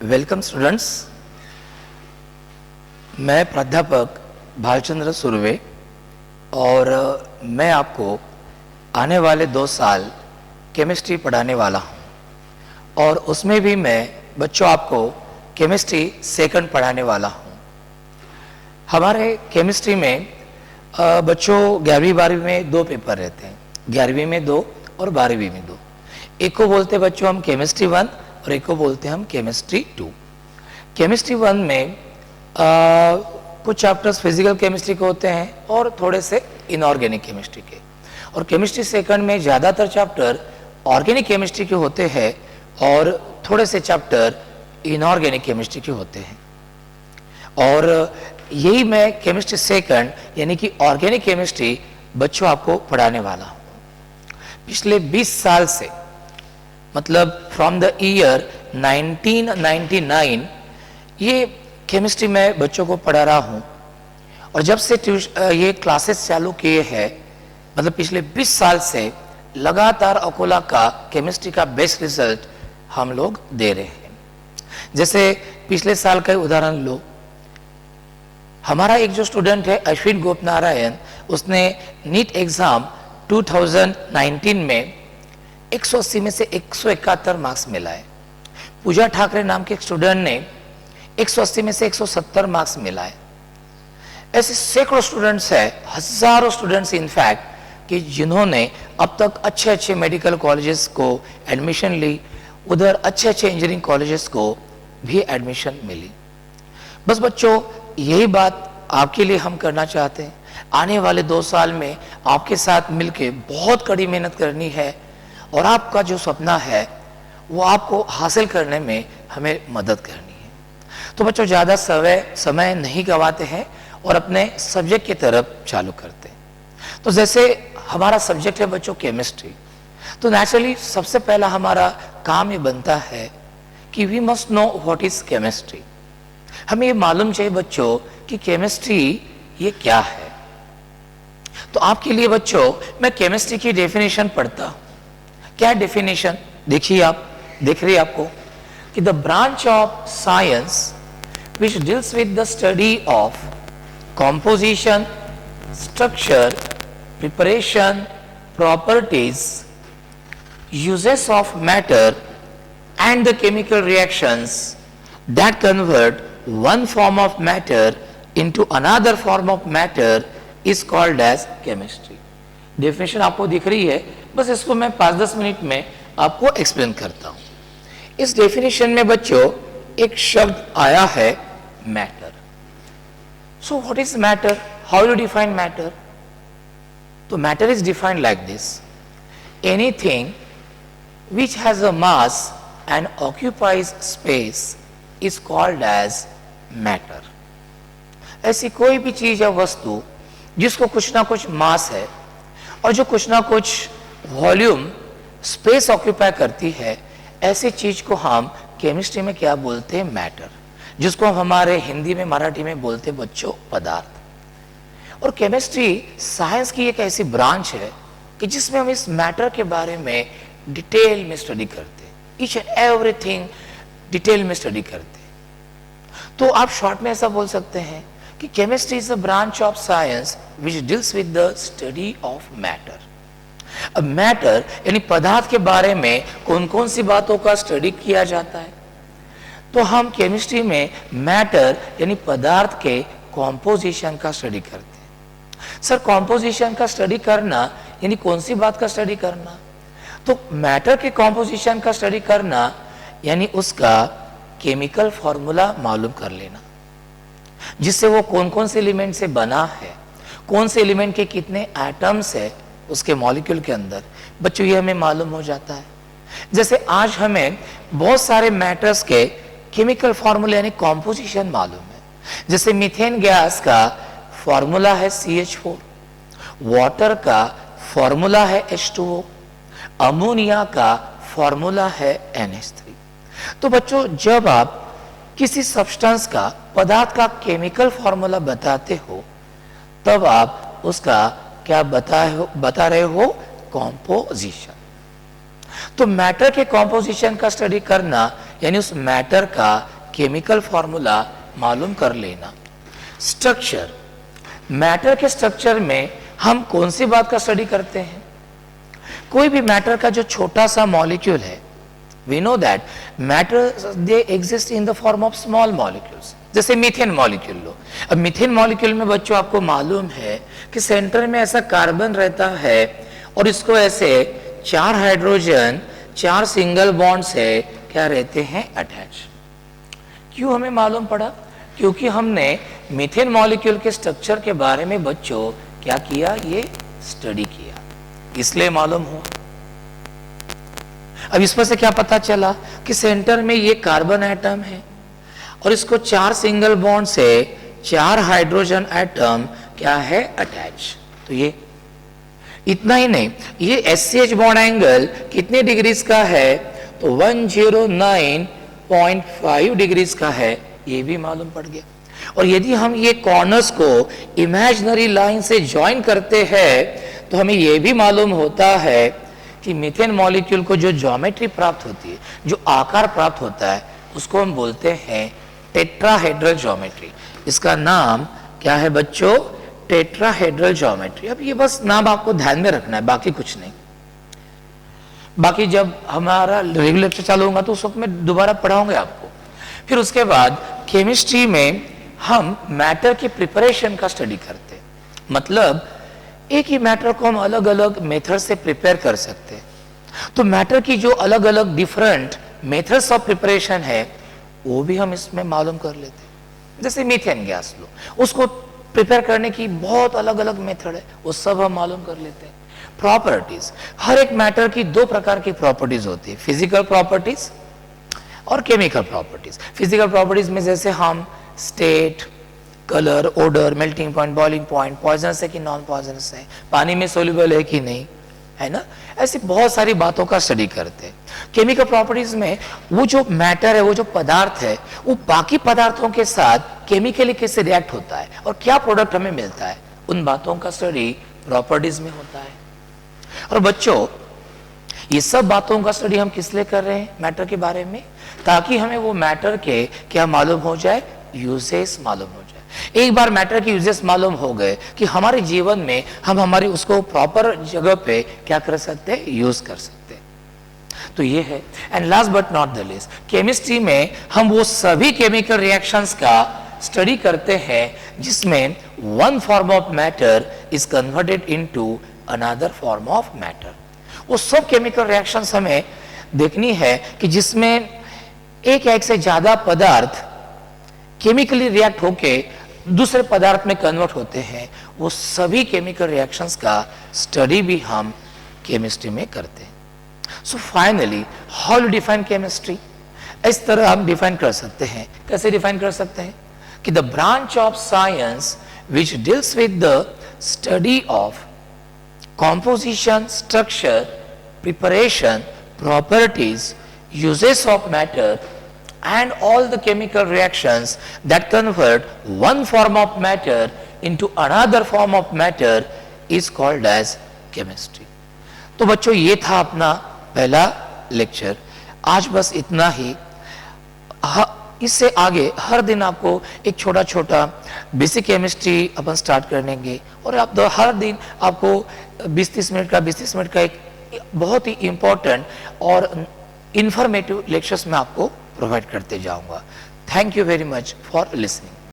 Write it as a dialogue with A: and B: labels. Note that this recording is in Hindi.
A: Welcome students. मैं प्राध्यापक भालचंद्र सुर्वे और मैं आपको आने वाले 2 साल केमिस्ट्री पढ़ाने वाला हूं और उसमें भी मैं बच्चों आपको केमिस्ट्री सेकंड पढ़ाने वाला हूं। हमारे केमिस्ट्री में बच्चों 11वीं 12वीं में 2 पेपर रहते हैं, 11वीं में 2 और 12वीं में 2। एक को बोलते हैं बच्चों हम केमिस्ट्री 1 और एक को बोलते हैं हम केमिस्ट्री 2। केमिस्ट्री 1 में कुछ चैप्टर्स फिजिकल केमिस्ट्री के होते हैं और थोड़े से इनऑर्गेनिक केमिस्ट्री के, और केमिस्ट्री सेकंड में ज़्यादातर चैप्टर ऑर्गेनिक केमिस्ट्री के होते हैं और थोड़े से चैप्टर इनऑर्गेनिक केमिस्ट्री के होते हैं। और यही मैं केमिस्ट्री सेकंड यानी कि ऑर्गेनिक केमिस्ट्री बच्चों आपको पढ़ाने वाला हूँ। पिछले 20 साल से, मतलब फ्रॉम द ईयर 1999 ये केमिस्ट्री में बच्चों को पढ़ा रहा हूँ। और जब से ये क्लासेस चालू किए हैं, मतलब पिछले 20 साल से लगातार अकोला का केमिस्ट्री का बेस्ट रिजल्ट हम लोग दे रहे हैं। जैसे पिछले साल का उदाहरण लो, हमारा एक जो स्टूडेंट है अश्विन गोप नारायण, उसने नीट एग्जाम 2019 में 180 में से 171 मार्क्स मिलाए। पूजा ठाकरे नाम के एक स्टूडेंट ने 180 में से 170 मार्क्स मिलाए। ऐसे सैकड़ों स्टूडेंट्स हैं, हजारों स्टूडेंट्स इनफैक्ट, कि जिन्होंने अब तक अच्छे अच्छे मेडिकल कॉलेजेस को एडमिशन ली, उधर अच्छे अच्छे इंजीनियरिंग कॉलेजेस को भी एडमिशन मिली। बस बच्चों, यही बात आपके लिए हम करना चाहते हैं। आने वाले 2 साल में आपके साथ मिलके बहुत कड़ी मेहनत करनी है और आपका जो सपना है वो आपको हासिल करने में हमें मदद करनी है। तो बच्चों, ज़्यादा समय नहीं गवाते हैं और अपने सब्जेक्ट की तरफ चालू करते हैं। तो जैसे हमारा सब्जेक्ट है बच्चों केमिस्ट्री, तो नेचुरली सबसे पहला हमारा काम ये बनता है कि we must know what is chemistry. हमें ये मालूम चाहिए बच्चों कि केमिस्ट्री ये क्या है। तो आपके लिए बच्चों मैं केमिस्ट्री की डेफिनेशन पढ़ता हूं। क्या डेफिनेशन देखिए, आप देख रही आपको कि the branch of science which deals with the study of composition, structure, preparation, properties, uses of matter and the chemical reactions that convert one form of matter into another form of matter is called as chemistry। Definition आपको दिख रही है, बस इसको मैं 5-10 मिनट में आपको एक्सप्लेन करता हूं। इस डेफिनेशन में बच्चों एक शब्द आया है matter. So what is matter? How you define matter? तो matter is defined like this: anything which has a mass and occupies space is called as matter। ऐसी कोई भी चीज या वस्तु जिसको कुछ ना कुछ मास है और जो कुछ ना कुछ वॉल्यूम स्पेस ऑक्यूपाई करती है, ऐसी चीज को हम केमिस्ट्री में क्या बोलते हैं? मैटर, जिसको हम हमारे हिंदी में मराठी में बोलते हैं बच्चों पदार्थ। और केमिस्ट्री साइंस की एक ऐसी ब्रांच है कि जिसमें हम इस मैटर के बारे में डिटेल में स्टडी करते हैं, ईच एंड एवरीथिंग डिटेल में स्टडी करते हैं। तो आप शॉर्ट में ऐसा बोल सकते हैं कि chemistry is a branch of science which deals with the study of matter. अब मैटर यानी पदार्थ के बारे में कौन कौन सी बातों का स्टडी किया जाता है? तो हम केमिस्ट्री में मैटर यानी पदार्थ के कॉम्पोजिशन का स्टडी करते हैं। सर, कॉम्पोजिशन का स्टडी करना यानी कौन सी बात का स्टडी करना? तो मैटर के कॉम्पोजिशन का स्टडी करना यानी उसका केमिकल फॉर्मूला मालूम कर लेना, जिससे वो कौन कौन से एलिमेंट से बना है, कौन से एलिमेंट के कितने एटम्स है उसके मॉलिक्यूल के अंदर। बच्चों, ये हमें मालूम हो जाता है। जैसे आज हमें बहुत सारे मैटर्स के केमिकल फॉर्मूला यानी कॉम्पोजिशन मालूम है। जैसे मीथेन गैस का फॉर्मूला है CH4, वाटर का फॉर्मूला है H2O, अमोनिया का फॉर्मूला है NH3। तो बच्चों, जब आप किसी सब्सटेंस का, पदार्थ का केमिकल फॉर्मूला बताते हो, तब आप उसका क्या बता रहे हो? कॉम्पोजिशन। तो मैटर के कॉम्पोजिशन का स्टडी करना यानी उस मैटर का केमिकल फॉर्मूला मालूम कर लेना। स्ट्रक्चर, मैटर के स्ट्रक्चर में हम कौन सी बात का स्टडी करते हैं? कोई भी मैटर का जो छोटा सा मॉलिक्यूल है, we know that matter they exist in the form of small molecules. जैसे मीथेन मॉलिक्यूल लो। अब मीथेन मॉलिक्यूल में बच्चों आपको मालूम है कि सेंटर में ऐसा कार्बन रहता है और इसको ऐसे 4 हाइड्रोजन 4 सिंगल बॉन्ड से क्या रहते हैं, अटैच। क्यों हमें मालूम पड़ा? क्योंकि हमने मीथेन मॉलिक्यूल के स्ट्रक्चर के बारे में बच्चों क्या किया, ये स्टडी किया, इसलिए मालूम हुआ। अब इसमें से क्या पता चला कि सेंटर में ये कार्बन एटम है और इसको 4 सिंगल बॉन्ड से 4 हाइड्रोजन एटम क्या है, अटैच। तो ये इतना ही नहीं, ये SCH बॉन्ड एंगल कितने डिग्रीज का है, तो 109.5 डिग्रीज का है, ये भी मालूम पड़ गया। और यदि हम ये कॉर्नर्स को इमेजिनरी लाइन से ज्वाइन करते हैं तो हमें ये भी मालूम होता है कि मीथेन मॉलिक्यूल को जो ज्योमेट्री प्राप्त होती है, जो आकार प्राप्त होता है, उसको हम बोलते हैं टेट्राहेड्रल ज्योमेट्री। इसका नाम क्या है बच्चों, टेट्राहेड्रल ज्योमेट्री। अब ये बस नाम आपको ध्यान में रखना है, बाकी कुछ नहीं। बाकी जब हमारा रेगुलर लेक्चर चालू होगा तो उस वक्त मैं दोबारा पढ़ाऊंगा आपको। फिर उसके बाद केमिस्ट्री में हम मैटर की प्रिपरेशन का स्टडी करते हैं। मतलब एक ही मैटर को हम अलग अलग मेथड से प्रिपेयर कर सकते हैं। तो मैटर की जो अलग अलग डिफरेंट मेथड्स ऑफ प्रिपरेशन है वो भी हम इसमें मालूम कर लेते हैं। जैसे मीथेन गैस लो, उसको प्रिपेयर करने की बहुत अलग अलग मेथड है, वो सब हम मालूम कर लेते हैं। प्रॉपर्टीज, हर एक मैटर की 2 प्रकार की प्रॉपर्टीज होती है, फिजिकल प्रॉपर्टीज और केमिकल प्रॉपर्टीज। फिजिकल प्रॉपर्टीज में जैसे हम state, colour, odour, melting point, boiling point, poisonous है कि नॉन पॉइजनस है, पानी में सोल्यूबल है कि नहीं, है ना, ऐसी बहुत सारी बातों का स्टडी करते हैं। केमिकल प्रॉपर्टीज में वो जो मैटर है, वो जो पदार्थ है, वो बाकी पदार्थों के साथ केमिकली कैसे रिएक्ट होता है और क्या प्रोडक्ट हमें मिलता है, उन बातों का स्टडी प्रॉपर्टीज में होता है। और बच्चों ये सब बातों का स्टडी हम किस लिए कर रहे हैं, मैटर के बारे में, ताकि हमें वो मैटर के क्या मालूम हो जाए, यूजेस मालूम हो जाए। एक बार मैटर के यूजेस मालूम हो गए कि हमारे जीवन में हम हमारी उसको प्रॉपर जगह पे क्या कर सकते हैं, यूज कर सकते हैं। तो ये है। And last but not the least, chemistry में हम वो सभी केमिकल रिएक्शंस का स्टडी करते हैं जिसमें one form of matter is converted into another form of matter. वो सब केमिकल रिएक्शंस हमें देखनी है कि जिसमें एक या एक से ज्यादा पदार्थ केमिकली रिएक्ट होके दूसरे पदार्थ में कन्वर्ट होते हैं। वो सभी केमिकल रिएक्शंस का स्टडी भी हम केमिस्ट्री में करते हैं। So finally how to define chemistry, इस तरह हम डिफाइन कर सकते हैं। कैसे डिफाइन कर सकते हैं कि the branch of science which deals with the study of composition, structure, preparation, properties, uses of matter and all the chemical reactions that convert one form of matter into another form of matter is called as chemistry। तो बच्चों ये था अपना पहला लेक्चर। आज बस इतना ही। इससे आगे हर दिन आपको एक छोटा छोटा बेसिक केमिस्ट्री अपन स्टार्ट करेंगे और आप हर दिन आपको 20-30 मिनट का एक बहुत ही इंपॉर्टेंट और इंफॉर्मेटिव लेक्चर्स मैं आपको प्रोवाइड करते जाऊंगा। Thank you very much for listening.